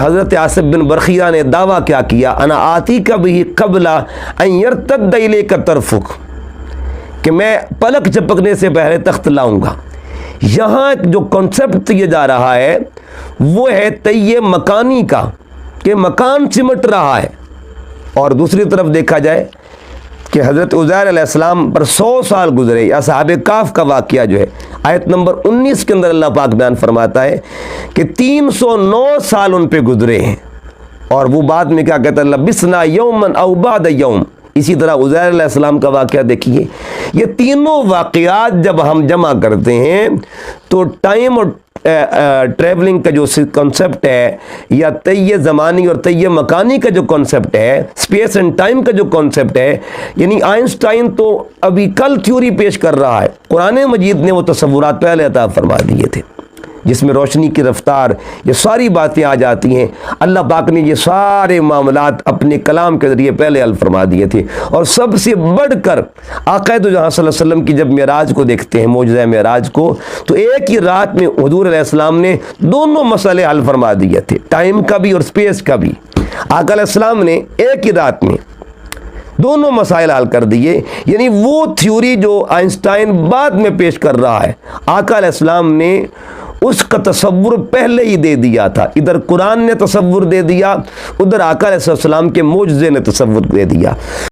حضرت آصف بن برخیہ نے دعویٰ کیا کیا، انا آتی کا بھی قبل ان یرتد الیک طرفک، کہ میں پلک جھپکنے سے پہلے تخت لاؤں گا۔ یہاں جو کنسپٹ یہ جا رہا ہے وہ ہے تیہ مکانی کا، کہ مکان سمٹ رہا ہے۔ اور دوسری طرف دیکھا جائے کہ حضرت عزیر علیہ السلام پر 100 سال گزرے، یا اصحاب کہف کا واقعہ جو ہے آیت نمبر 19 کے اندر اللہ پاک بیان فرماتا ہے کہ 309 سال ان پہ گزرے ہیں۔ اور وہ بعد میں کیا کہتا ہے، لبثنا یوما او بعد یوم۔ اسی طرح عزیر علیہ السلام کا واقعہ دیکھیے، یہ تینوں واقعات جب ہم جمع کرتے ہیں تو ٹائم اور ٹریولنگ کا جو کنسپٹ ہے، یا طیہ زمانی اور طیہ مکانی کا جو کنسپٹ ہے، اسپیس اینڈ ٹائم کا جو کنسپٹ ہے، یعنی آئنسٹائن تو ابھی کل تھیوری پیش کر رہا ہے، قرآن مجید نے وہ تصورات پہلے عطا فرما دیے تھے، جس میں روشنی کی رفتار، یہ ساری باتیں آ جاتی ہیں۔ اللہ پاک نے یہ سارے معاملات اپنے کلام کے ذریعے پہلے حل فرما دیے تھے۔ اور سب سے بڑھ کر آقا دو جہاں صلی اللہ علیہ وسلم کی جب معراج کو دیکھتے ہیں، معجزہ معراج کو، تو ایک ہی رات میں حضور علیہ السلام نے دونوں مسئلے حل فرما دیے تھے، ٹائم کا بھی اور اسپیس کا بھی۔ آقا علیہ السلام نے ایک ہی رات میں دونوں مسائل حل کر دیے، یعنی وہ تھیوری جو آئنسٹائن بعد میں پیش کر رہا ہے، آقا علیہ السلام نے اس کا تصور پہلے ہی دے دیا تھا۔ ادھر قرآن نے تصور دے دیا، ادھر آقا علیہ السلام کے معجزے نے تصور دے دیا۔